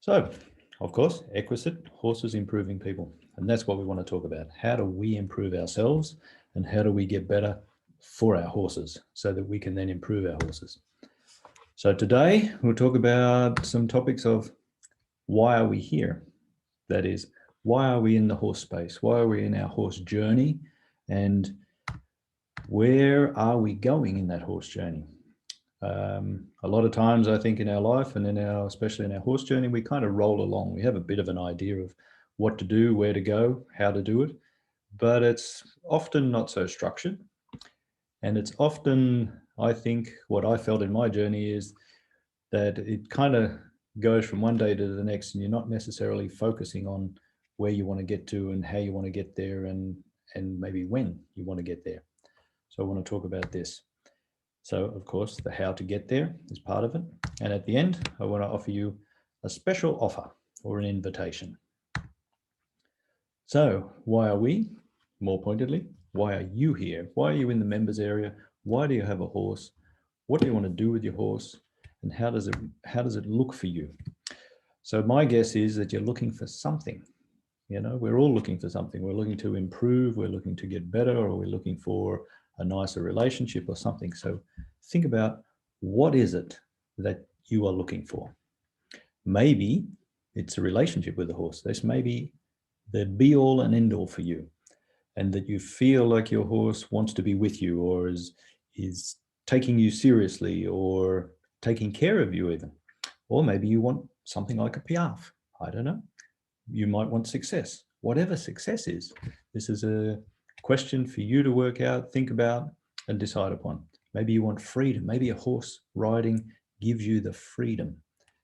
So, of course, Equisite, horses improving people. And that's what we want to talk about. How do we improve ourselves and how do we get better for our horses so that we can then improve our horses? So today we'll talk about some topics of why are we here? That is, why are we in the horse space? Why are we in our horse journey? And where are we going in that horse journey? A lot of times I think in our life and especially in our horse journey, we kind of roll along. We have a bit of an idea of what to do, where to go, how to do it, but it's often not so structured. And it's often, I think, what I felt in my journey is that it kind of goes from one day to the next and you're not necessarily focusing on where you want to get to and how you want to get there and maybe when you want to get there. So I want to talk about this. So, of course, the how to get there is part of it. And at the end, I want to offer you a special offer or an invitation. So, why are we? More pointedly, why are you here? Why are you in the members area? Why do you have a horse? What do you want to do with your horse? And how does it look for you? So my guess is that you're looking for something. You know, we're all looking for something. We're looking to improve, we're looking to get better, or we're looking for a nicer relationship or something. So think about, what is it that you are looking for? Maybe it's a relationship with the horse. This may be the be all and end all for you, and that you feel like your horse wants to be with you or is taking you seriously or taking care of you even. Or maybe you want something like a piaffe. I don't know. You might want success. Whatever success is, this is a question for you to work out, think about, and decide upon. Maybe you want freedom. Maybe a horse riding gives you the freedom.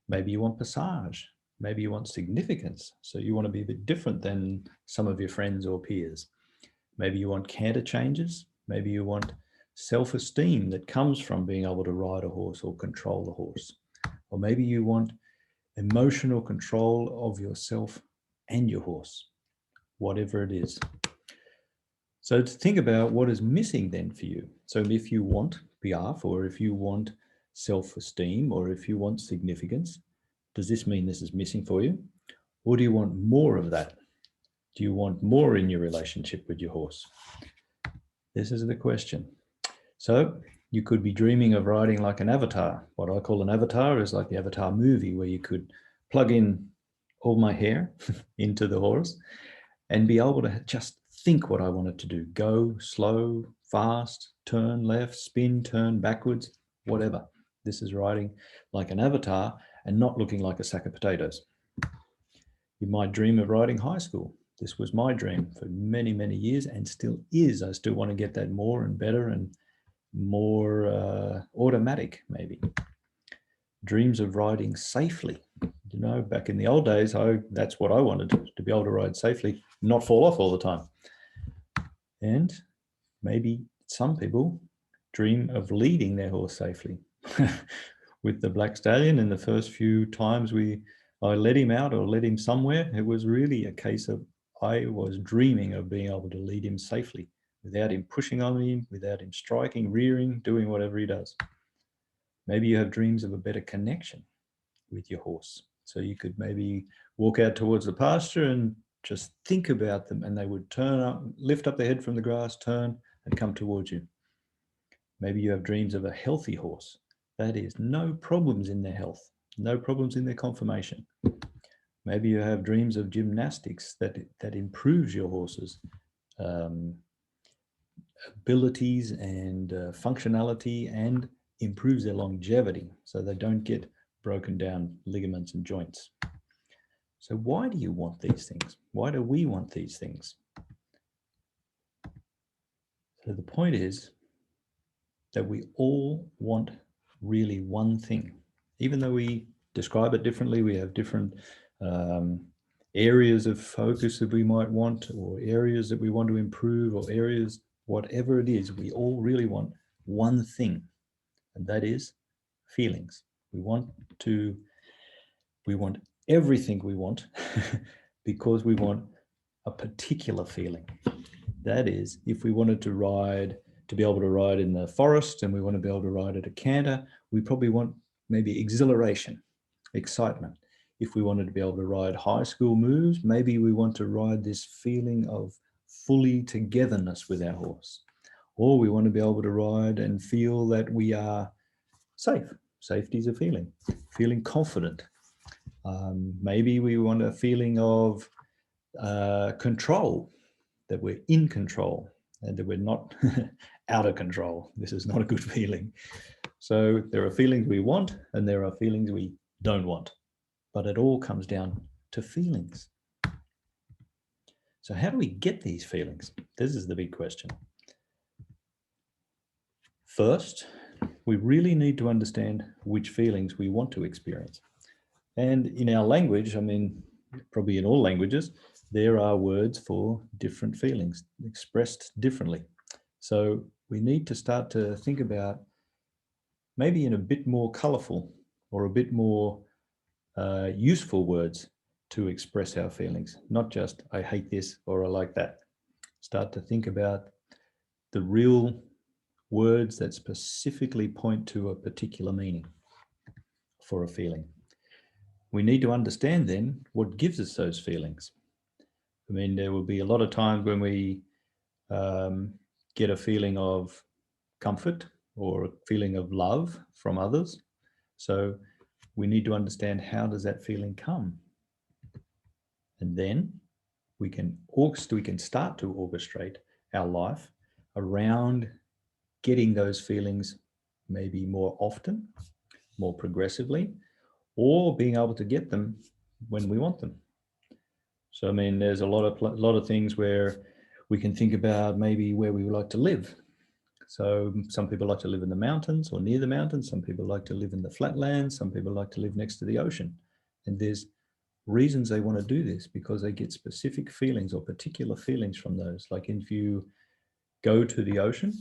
Maybe you want passage. Maybe you want significance. So you want to be a bit different than some of your friends or peers. Maybe you want canter changes. Maybe you want self-esteem that comes from being able to ride a horse or control the horse. Or maybe you want emotional control of yourself and your horse, whatever it is. So to think about what is missing then for you. So if you want piaffe, or if you want self-esteem, or if you want significance, does this mean this is missing for you? Or do you want more of that? Do you want more in your relationship with your horse? This is the question. So you could be dreaming of riding like an avatar. What I call an avatar is like the Avatar movie, where you could plug in all my hair into the horse and be able to just think what I wanted to do. Go slow, fast, turn left, spin, turn backwards, whatever. This is riding like an avatar and not looking like a sack of potatoes. You might dream of riding high school. This was my dream for many, many years and still is. I still want to get that more and better and more automatic, maybe. Dreams of riding safely. You know, back in the old days, that's what I wanted, to be able to ride safely, not fall off all the time. And maybe some people dream of leading their horse safely. With the Black Stallion, in the first few times I led him out or led him somewhere, it was really a case of I was dreaming of being able to lead him safely, without him pushing on me, without him striking, rearing, doing whatever he does. Maybe you have dreams of a better connection with your horse. So you could maybe walk out towards the pasture and just think about them, and they would turn up, lift up their head from the grass, turn and come towards you. Maybe you have dreams of a healthy horse. That is, no problems in their health, no problems in their conformation. Maybe you have dreams of gymnastics that improves your horse's abilities and functionality, and improves their longevity so they don't get broken down ligaments and joints. So why do you want these things? Why do we want these things? So the point is that we all want really one thing. Even though we describe it differently, we have different areas of focus that we might want, or areas that we want to improve, or areas, whatever it is, we all really want one thing, and that is feelings. We want everything we want because we want a particular feeling. That is, if we wanted to be able to ride in the forest and we want to be able to ride at a canter, we probably want maybe exhilaration, excitement. If we wanted to be able to ride high school moves, maybe we want to ride this feeling of fully togetherness with our horse. Or we want to be able to ride and feel that we are safe. Safety is a feeling, feeling confident. Maybe we want a feeling of control, that we're in control and that we're not out of control. This is not a good feeling. So there are feelings we want and there are feelings we don't want, but it all comes down to feelings. So how do we get these feelings? This is the big question. First, we really need to understand which feelings we want to experience. And in our language, I mean, probably in all languages, there are words for different feelings expressed differently. So we need to start to think about maybe in a bit more colorful or a bit more useful words to express our feelings, not just I hate this or I like that. Start to think about the real words that specifically point to a particular meaning for a feeling. We need to understand then what gives us those feelings. I mean, there will be a lot of times when we get a feeling of comfort or a feeling of love from others. So we need to understand, how does that feeling come? And then we can start to orchestrate our life around getting those feelings maybe more often, more progressively, or being able to get them when we want them. So, I mean, there's a lot of things where we can think about maybe where we would like to live. So some people like to live in the mountains or near the mountains. Some people like to live in the flatlands. Some people like to live next to the ocean. And there's reasons they want to do this, because they get specific feelings or particular feelings from those. Like if you go to the ocean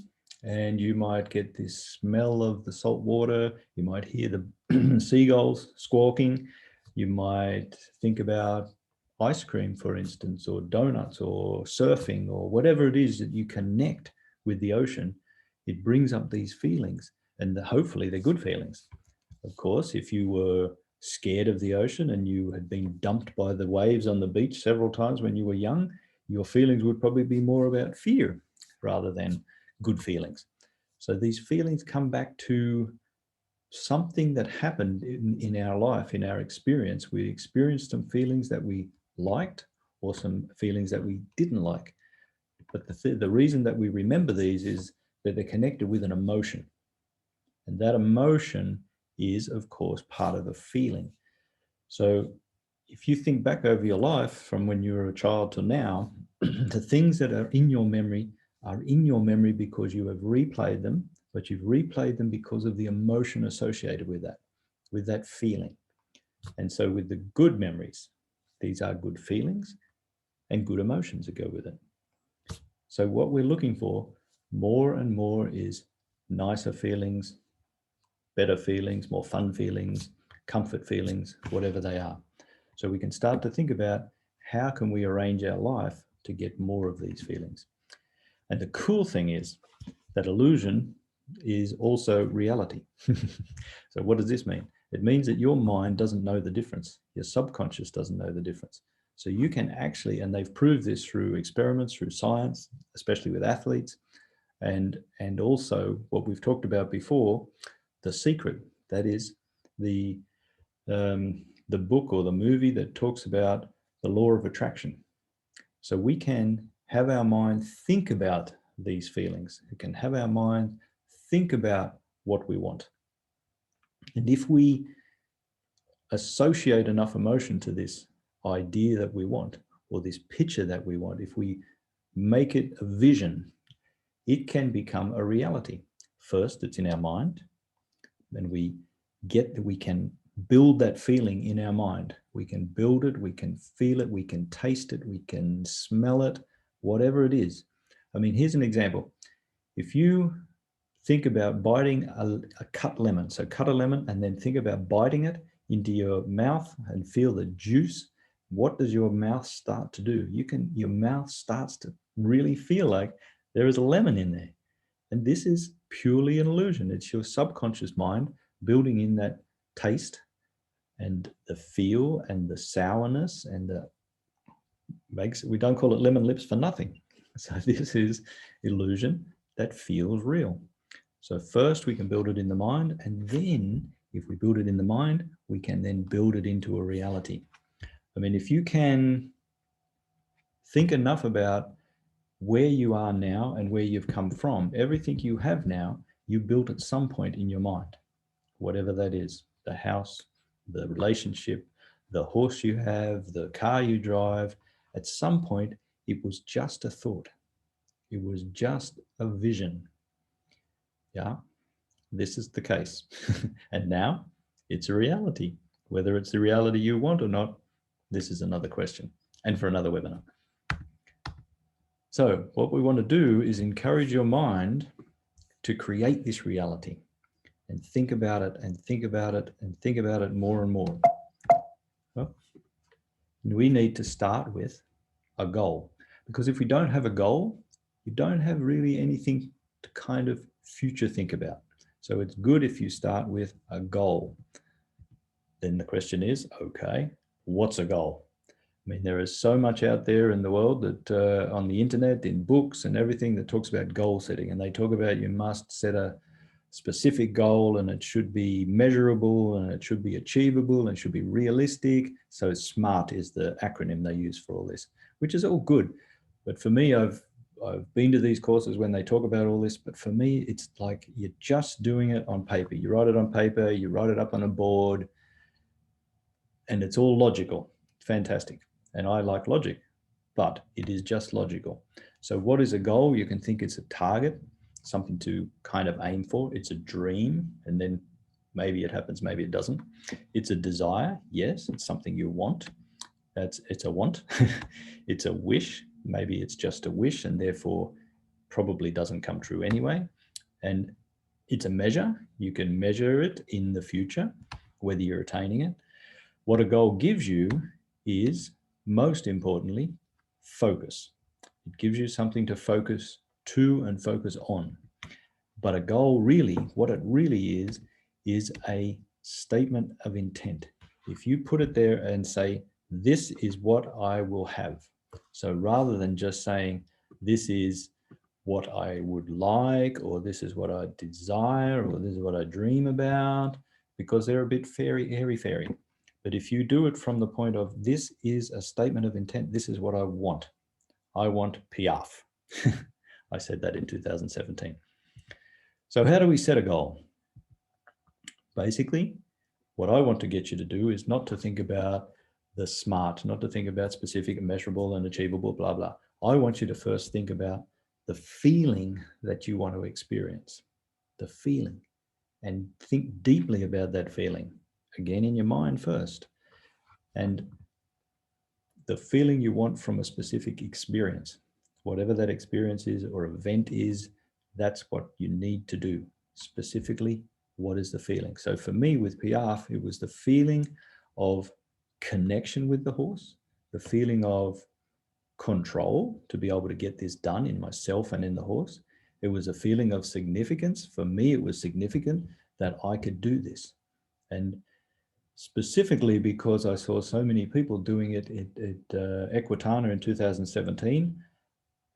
and you might get this smell of the salt water, you might hear the seagulls squawking, you might think about ice cream, for instance, or donuts or surfing or whatever it is that you connect with the ocean. It brings up these feelings, and hopefully they're good feelings. Of course, if you were scared of the ocean and you had been dumped by the waves on the beach several times when you were young, your feelings would probably be more about fear rather than good feelings. So these feelings come back to something that happened in our life, in our experience. We experienced some feelings that we liked or some feelings that we didn't like. But the reason that we remember these is that they're connected with an emotion. And that emotion is, of course, part of the feeling. So if you think back over your life from when you were a child to now, the things that are in your memory are in your memory because you have replayed them, but you've replayed them because of the emotion associated with that feeling. And so with the good memories, these are good feelings and good emotions that go with it. So what we're looking for more and more is nicer feelings, better feelings, more fun feelings, comfort feelings, whatever they are. So we can start to think about, how can we arrange our life to get more of these feelings? And the cool thing is that illusion is also reality. So what does this mean? It means that your mind doesn't know the difference. Your subconscious doesn't know the difference. So you can actually, and they've proved this through experiments, through science, especially with athletes, and also what we've talked about before, The Secret. That is the book or the movie that talks about the law of attraction. So we can have our mind think about these feelings. We can have our mind think about what we want. And if we associate enough emotion to this idea that we want, or this picture that we want, if we make it a vision, it can become a reality. First, it's in our mind, and we can build that feeling in our mind. We can build it, we can feel it, we can taste it, we can smell it, whatever it is. I mean, here's an example. If you think about biting a cut lemon, so cut a lemon and then think about biting it into your mouth and feel the juice, what does your mouth start to do? Your mouth starts to really feel like there is a lemon in there. And this is purely an illusion. It's your subconscious mind building in that taste and the feel and the sourness and the we don't call it lemon lips for nothing. So this is illusion that feels real. So first we can build it in the mind, and then if we build it in the mind, we can then build it into a reality. I mean, if you can think enough about where you are now and where you've come from, everything you have now, you built at some point in your mind, whatever that is, the house, the relationship, the horse you have, the car you drive. At some point, it was just a thought. It was just a vision. Yeah, this is the case. And now it's a reality. Whether it's the reality you want or not, this is another question and for another webinar. So what we want to do is encourage your mind to create this reality and think about it and think about it and think about it more and more. Well, we need to start with a goal, because if we don't have a goal, you don't have really anything to kind of future think about. So it's good if you start with a goal. Then the question is, okay, what's a goal? I mean, there is so much out there in the world that on the internet, in books and everything that talks about goal setting, and they talk about you must set a specific goal and it should be measurable and it should be achievable and it should be realistic. So SMART is the acronym they use for all this, which is all good. But for me, I've been to these courses when they talk about all this, but for me, it's like you're just doing it on paper. You write it on paper, you write it up on a board, and it's all logical. Fantastic. And I like logic, but it is just logical. So what is a goal? You can think it's a target, something to kind of aim for. It's a dream, and then maybe it happens, maybe it doesn't. It's a desire. Yes, it's something you want. It's a want. It's a wish. Maybe it's just a wish and therefore probably doesn't come true anyway. And it's a measure. You can measure it in the future, whether you're attaining it. What a goal gives you is, most importantly, focus. It gives you something to focus to and focus on. But a goal really, what it really is a statement of intent. If you put it there and say, this is what I will have. So rather than just saying, this is what I would like, or this is what I desire, or this is what I dream about, because they're a bit airy-fairy. But if you do it from the point of, this is a statement of intent, this is what I want. I want Piaf. I said that in 2017. So how do we set a goal? Basically, what I want to get you to do is not to think about the SMART, not to think about specific, measurable, and achievable, blah, blah. I want you to first think about the feeling that you want to experience, the feeling, and think deeply about that feeling, again in your mind first. And the feeling you want from a specific experience, whatever that experience is or event is, that's what you need to do. Specifically, what is the feeling? So for me with Piaf, it was the feeling of connection with the horse, the feeling of control to be able to get this done in myself and in the horse. It was a feeling of significance. For me, it was significant that I could do this. And specifically because I saw so many people doing it at Equitana in 2017.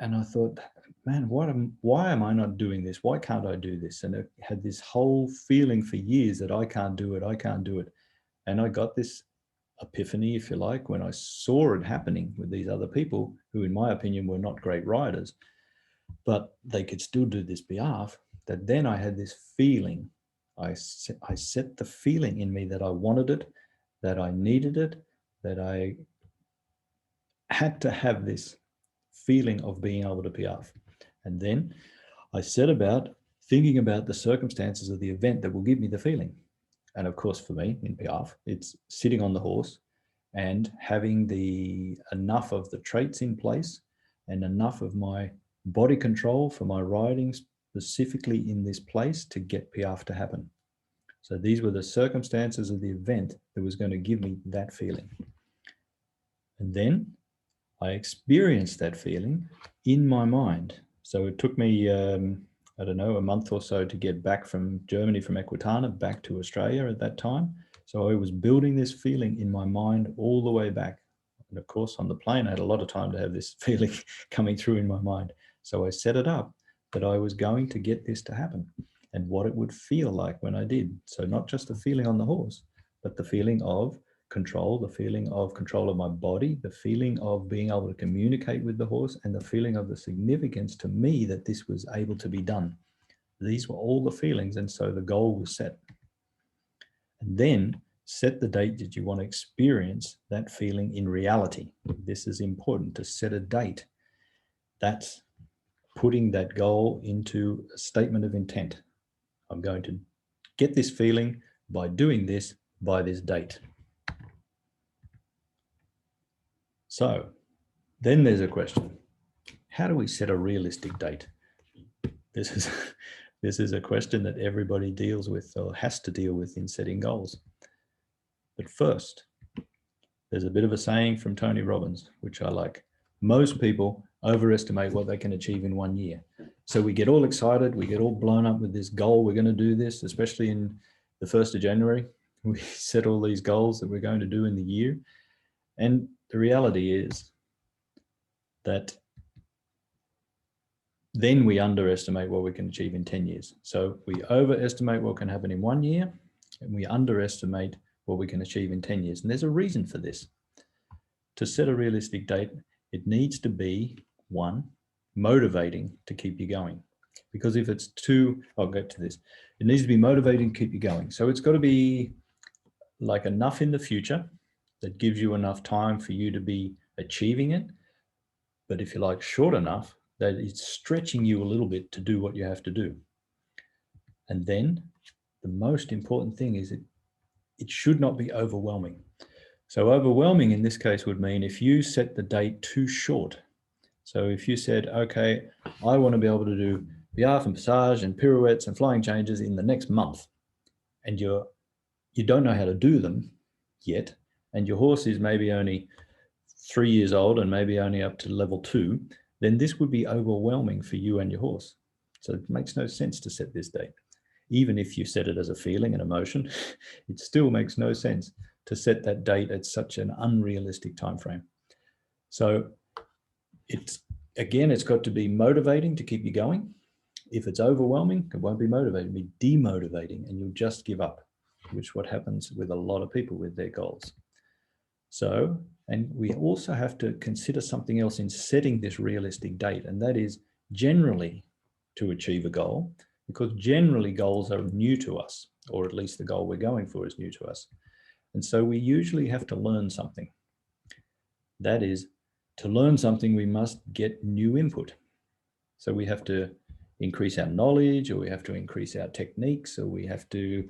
And I thought, man, why am I not doing this? Why can't I do this? And it had this whole feeling for years that I can't do it, I can't do it. And I got this epiphany, if you like, when I saw it happening with these other people who, in my opinion, were not great riders, but they could still do this Piaf, that then I had this feeling. I set the feeling in me that I wanted it, that I needed it, that I had to have this feeling of being able to Piaf. And then I set about thinking about the circumstances of the event that will give me the feeling. And of course, for me in Piaf, it's sitting on the horse and having enough of the traits in place and enough of my body control for my riding specifically in this place to get Piaf to happen. So these were the circumstances of the event that was going to give me that feeling. And then I experienced that feeling in my mind. So it took me, I don't know, a month or so to get back from Germany, from Equitana, back to Australia at that time. So I was building this feeling in my mind all the way back. And of course, on the plane, I had a lot of time to have this feeling coming through in my mind. So I set it up that I was going to get this to happen and what it would feel like when I did. So not just the feeling on the horse, but the feeling of control, the feeling of control of my body, the feeling of being able to communicate with the horse, and the feeling of the significance to me that this was able to be done. These were all the feelings. And so the goal was set. And then set the date that you want to experience that feeling in reality. This is important, to set a date. That's putting that goal into a statement of intent. I'm going to get this feeling by doing this by this date. So then there's a question. How do we set a realistic date? This is a question that everybody deals with or has to deal with in setting goals. But first, there's a bit of a saying from Tony Robbins, which I like. Most people overestimate what they can achieve in 1 year. So we get all excited, we get all blown up with this goal, we're going to do this, especially in the 1st of January. We set all these goals that we're going to do in the year. And the reality is that then we underestimate what we can achieve in 10 years. So we overestimate what can happen in 1 year, and we underestimate what we can achieve in 10 years. And there's a reason for this. To set a realistic date, it needs to be, one, motivating to keep you going. Because if it's too, I'll get to this, it needs to be motivating to keep you going. So it's got to be like enough in the future that gives you enough time for you to be achieving it. But if you like, short enough that it's stretching you a little bit to do what you have to do. And then the most important thing is it should not be overwhelming. So overwhelming in this case would mean if you set the date too short. So if you said, okay, I want to be able to do piaffe and passage and pirouettes and flying changes in the next month, and you don't know how to do them yet, and your horse is maybe only 3 years old and maybe only up to level 2, then this would be overwhelming for you and your horse. So it makes no sense to set this date. Even if you set it as a feeling and emotion, it still makes no sense to set that date at such an unrealistic time frame. So it's got to be motivating to keep you going. If it's overwhelming, it won't be motivating, it'll be demotivating, and you'll just give up, which is what happens with a lot of people with their goals. So, and we also have to consider something else in setting this realistic date, and that is generally to achieve a goal, because generally goals are new to us, or at least the goal we're going for is new to us. And so we usually have to learn something. That is, to learn something, we must get new input. So we have to increase our knowledge, or we have to increase our techniques, or we have to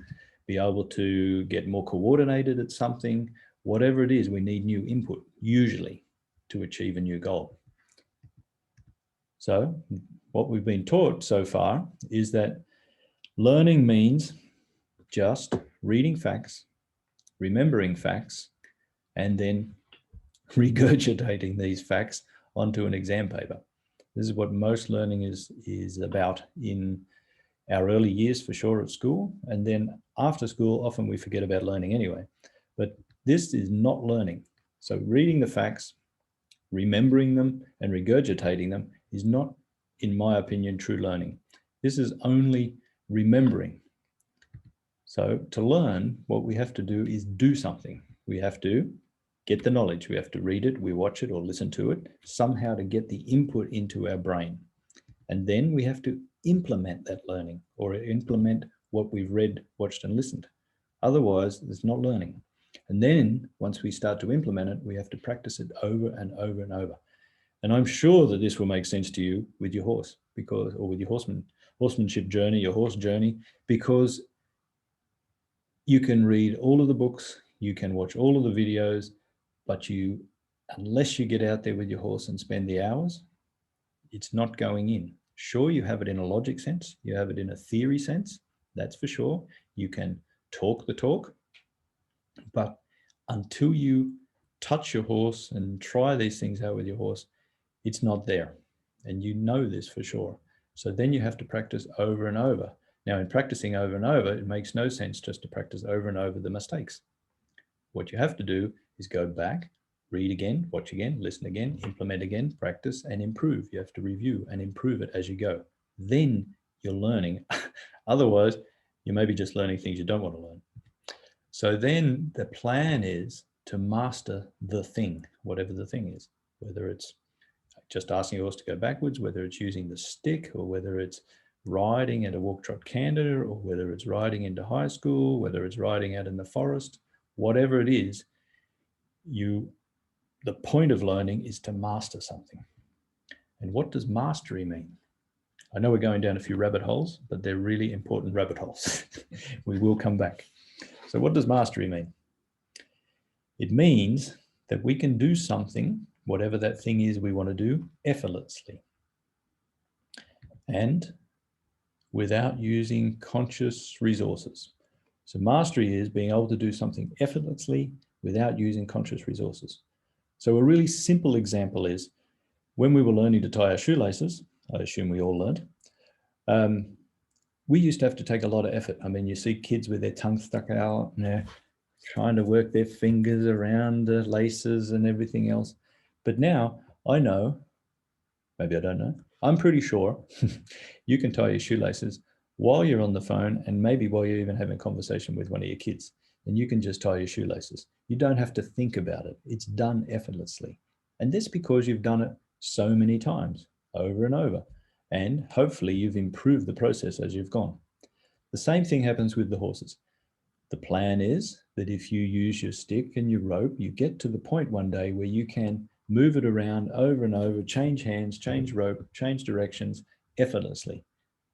be able to get more coordinated at something. Whatever it is, we need new input, usually, to achieve a new goal. So what we've been taught so far is that learning means just reading facts, remembering facts, and then regurgitating these facts onto an exam paper. This is what most learning is about in our early years, for sure, at school. And then after school, often we forget about learning anyway. But this is not learning. So reading the facts, remembering them, and regurgitating them is not, in my opinion, true learning. This is only remembering. So to learn, what we have to do is do something. We have to get the knowledge. We have to read it, we watch it or listen to it, somehow to get the input into our brain. And then we have to implement that learning, or implement what we've read, watched, and listened. Otherwise, it's not learning. And then once we start to implement it, we have to practice it over and over and over. And I'm sure that this will make sense to you with your horse, because, or with your horsemanship journey, your horse journey, because you can read all of the books, you can watch all of the videos, but unless you get out there with your horse and spend the hours, it's not going in. Sure, you have it in a logic sense, you have it in a theory sense, that's for sure. You can talk the talk, but until you touch your horse and try these things out with your horse, it's not there. And you know this for sure. So then you have to practice over and over Now, in practicing over and over, it makes no sense just to practice over and over the mistakes. What you have to do is go back, read again, watch again, listen again, implement again, practice and improve. You have to review and improve it as you go. Then you're learning. Otherwise, you may be just learning things you don't want to learn. So then the plan is to master the thing, whatever the thing is, whether it's just asking your horse to go backwards, whether it's using the stick, or whether it's riding at a walk trot canter, or whether it's riding into high school, whether it's riding out in the forest, whatever it is, the point of learning is to master something. And what does mastery mean? I know we're going down a few rabbit holes, but they're really important rabbit holes. We will come back. So what does mastery mean? It means that we can do something, whatever that thing is we want to do, effortlessly and without using conscious resources. So mastery is being able to do something effortlessly without using conscious resources. So a really simple example is when we were learning to tie our shoelaces, I assume we all learned, we used to have to take a lot of effort. I mean, you see kids with their tongue stuck out and they're trying to work their fingers around the laces and everything else. But now I know, maybe I don't know, I'm pretty sure you can tie your shoelaces while you're on the phone and maybe while you're even having a conversation with one of your kids, and you can just tie your shoelaces. You don't have to think about it. It's done effortlessly. And that's because you've done it so many times over and over. And hopefully you've improved the process as you've gone. The same thing happens with the horses. The plan is that if you use your stick and your rope, you get to the point one day where you can move it around over and over, change hands, change rope, change directions effortlessly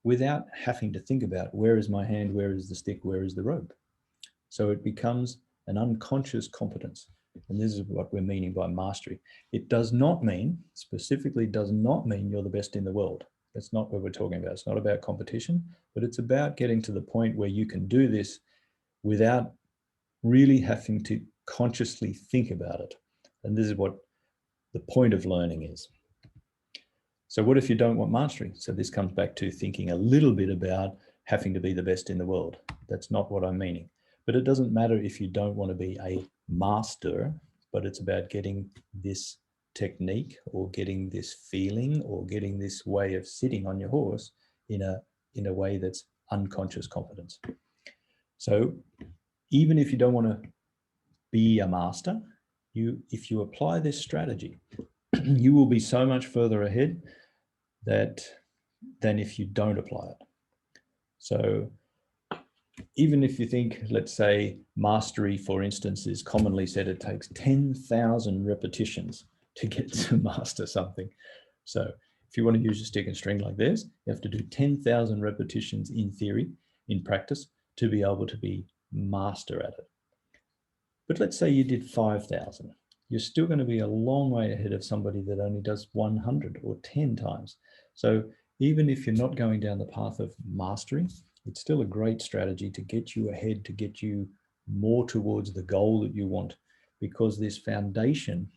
without having to think about where is my hand, where is the stick, where is the rope. So it becomes an unconscious competence. And this is what we're meaning by mastery. It does not mean, specifically does not mean you're the best in the world. That's not what we're talking about. It's not about competition, but it's about getting to the point where you can do this without really having to consciously think about it. And this is what the point of learning is. So what if you don't want mastery? So this comes back to thinking a little bit about having to be the best in the world. That's not what I'm meaning. But it doesn't matter if you don't want to be a master, but it's about getting this technique or getting this feeling or getting this way of sitting on your horse in a way that's unconscious competence. So even if you don't want to be a master, if you apply this strategy, you will be so much further ahead than if you don't apply it. So even if you think, let's say mastery, for instance, is commonly said it takes 10,000 repetitions to get to master something. So if you want to use a stick and string like this, you have to do 10,000 repetitions in theory, in practice, to be able to be master at it. But let's say you did 5,000. You're still going to be a long way ahead of somebody that only does 100 or 10 times. So even if you're not going down the path of mastery, it's still a great strategy to get you ahead, to get you more towards the goal that you want, because this foundation,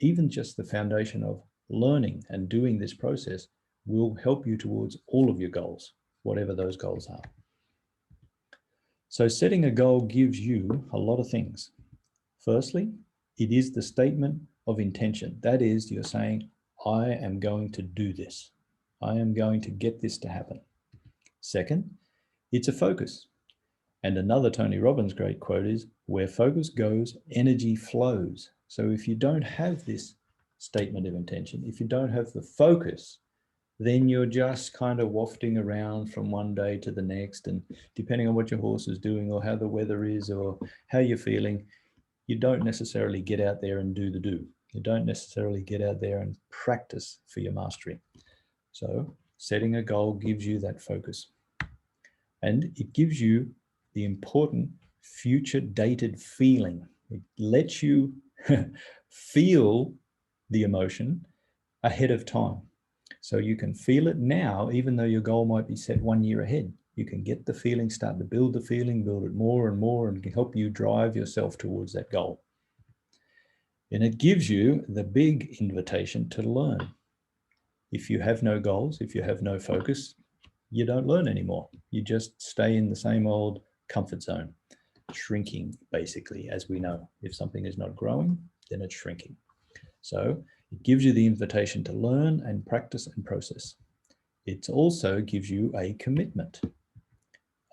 even just the foundation of learning and doing this process, will help you towards all of your goals, whatever those goals are. So setting a goal gives you a lot of things. Firstly, it is the statement of intention. That is, you're saying, I am going to do this. I am going to get this to happen. Second, it's a focus. And another Tony Robbins great quote is, where focus goes, energy flows. So if you don't have this statement of intention, if you don't have the focus, then you're just kind of wafting around from one day to the next. And depending on what your horse is doing or how the weather is or how you're feeling, you don't necessarily get out there and do the do. You don't necessarily get out there and practice for your mastery. So setting a goal gives you that focus. And it gives you the important future dated feeling. It lets you feel the emotion ahead of time. So you can feel it now, even though your goal might be set 1 year ahead. You can get the feeling, start to build the feeling, build it more and more, and can help you drive yourself towards that goal. And it gives you the big invitation to learn. If you have no goals, if you have no focus, you don't learn anymore. You just stay in the same old comfort zone, shrinking basically, as we know. If something is not growing, then it's shrinking. So it gives you the invitation to learn and practice and process. It also gives you a commitment,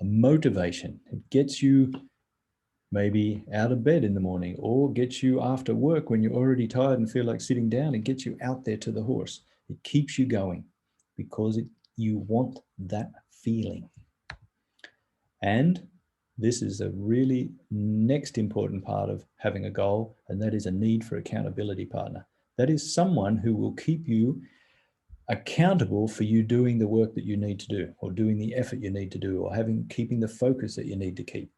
a motivation. It gets you maybe out of bed in the morning, or gets you after work when you're already tired and feel like sitting down. It gets you out there to the horse. It keeps you going because you want that feeling. And this is a really next important part of having a goal, and that is a need for accountability partner. That is someone who will keep you accountable for you doing the work that you need to do, or doing the effort you need to do, or keeping the focus that you need to keep.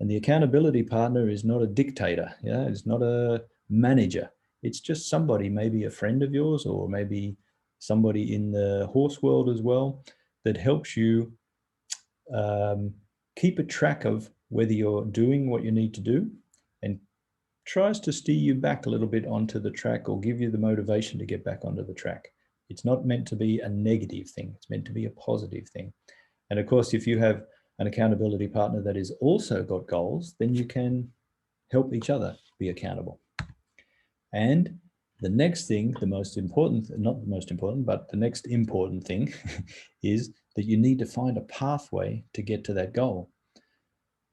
And the accountability partner is not a dictator. Yeah, it's not a manager. It's just somebody, maybe a friend of yours, or maybe somebody in the horse world as well, that helps you keep a track of whether you're doing what you need to do, and tries to steer you back a little bit onto the track, or give you the motivation to get back onto the track. It's not meant to be a negative thing. It's meant to be a positive thing. And of course, if you have an accountability partner that is also got goals, then you can help each other be accountable. And the next thing, the most important, not the most important, but the next important thing is that you need to find a pathway to get to that goal.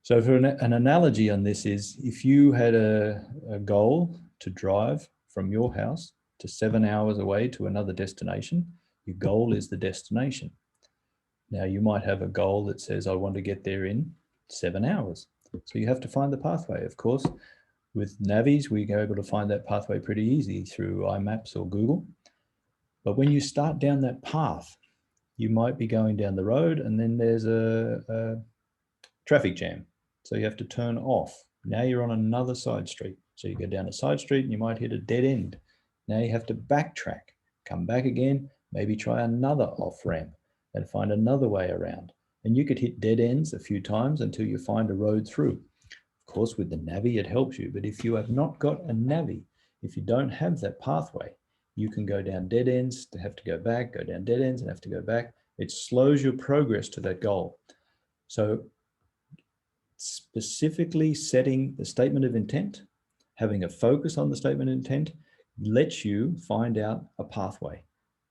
So for an analogy on this is, if you had a goal to drive from your house to 7 hours away to another destination, your goal is the destination. Now you might have a goal that says, I want to get there in 7 hours. So you have to find the pathway. Of course, with Navis, we are able to find that pathway pretty easy through iMaps or Google. But when you start down that path, you might be going down the road and then there's a traffic jam. So you have to turn off. Now you're on another side street. So you go down a side street and you might hit a dead end. Now you have to backtrack, come back again, maybe try another off ramp and find another way around. And you could hit dead ends a few times until you find a road through. Of course, with the Navi, it helps you. But if you have not got a Navi, if you don't have that pathway, you can go down dead ends, to have to go back, go down dead ends and have to go back. It slows your progress to that goal. So specifically setting the statement of intent, having a focus on the statement of intent, lets you find out a pathway.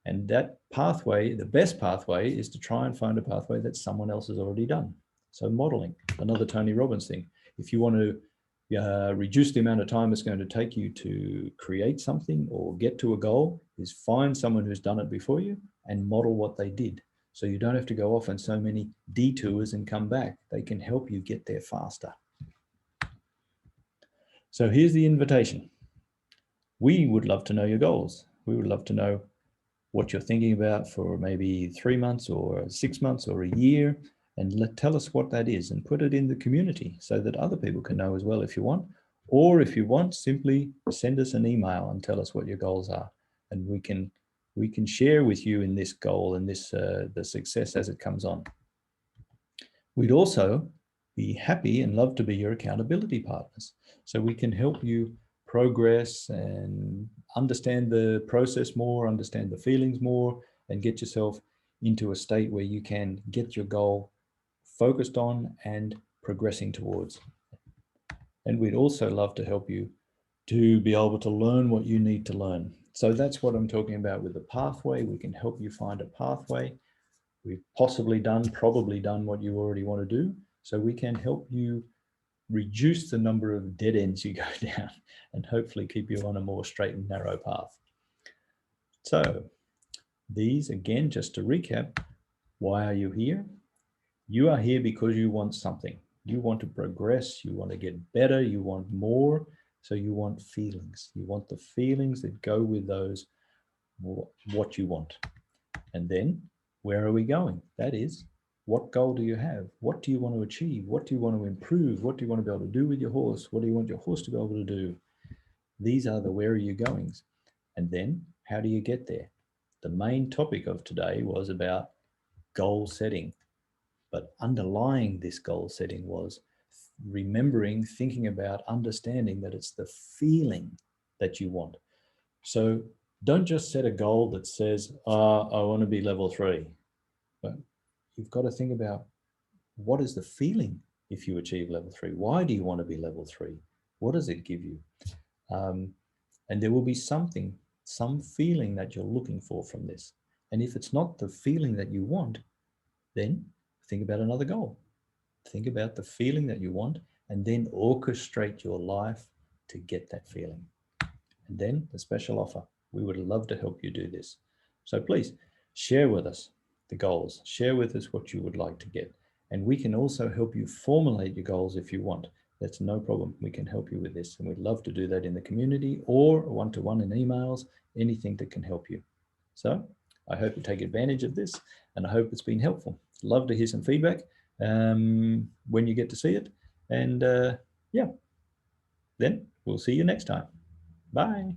And that pathway, the best pathway, is to try and find a pathway that someone else has already done. So modeling, another Tony Robbins thing. If you want to reduce the amount of time it's going to take you to create something or get to a goal, is find someone who's done it before you and model what they did. So you don't have to go off on so many detours and come back. They can help you get there faster. So here's the invitation. We would love to know your goals. We would love to know what you're thinking about for maybe 3 months or 6 months or a year, and tell us what that is and put it in the community so that other people can know as well if you want. Or if you want, simply send us an email and tell us what your goals are, and we can share with you in this goal and this the success as it comes on. We'd also be happy and love to be your accountability partners, so we can help you progress and understand the process more, understand the feelings more, and get yourself into a state where you can get your goal focused on and progressing towards. And we'd also love to help you to be able to learn what you need to learn. So that's what I'm talking about with the pathway. We can help you find a pathway. We've probably done what you already want to do. So we can help you reduce the number of dead ends you go down and hopefully keep you on a more straight and narrow path. So these, again, just to recap, why are you here? You are here because you want something. You want to progress, you want to get better, you want more. So you want feelings. You want the feelings that go with those, what you want. And then where are we going? That is, what goal do you have? What do you want to achieve? What do you want to improve? What do you want to be able to do with your horse? What do you want your horse to be able to do? These are the where are you goings. And then how do you get there? The main topic of today was about goal setting. But underlying this goal setting was remembering, thinking about, understanding that it's the feeling that you want. So don't just set a goal that says, I want to be level 3. But you've got to think about, what is the feeling if you achieve level 3? Why do you want to be level 3? What does it give you? And there will be some feeling that you're looking for from this. And if it's not the feeling that you want, then think about another goal. Think about the feeling that you want, and then orchestrate your life to get that feeling. And then the special offer. We would love to help you do this. So please share with us the goals. Share with us what you would like to get. And we can also help you formulate your goals if you want. That's no problem. We can help you with this. And we'd love to do that in the community or one-to-one in emails, anything that can help you. So I hope you take advantage of this, and I hope it's been helpful. Love to hear some feedback when you get to see it. And yeah, then we'll see you next time. Bye.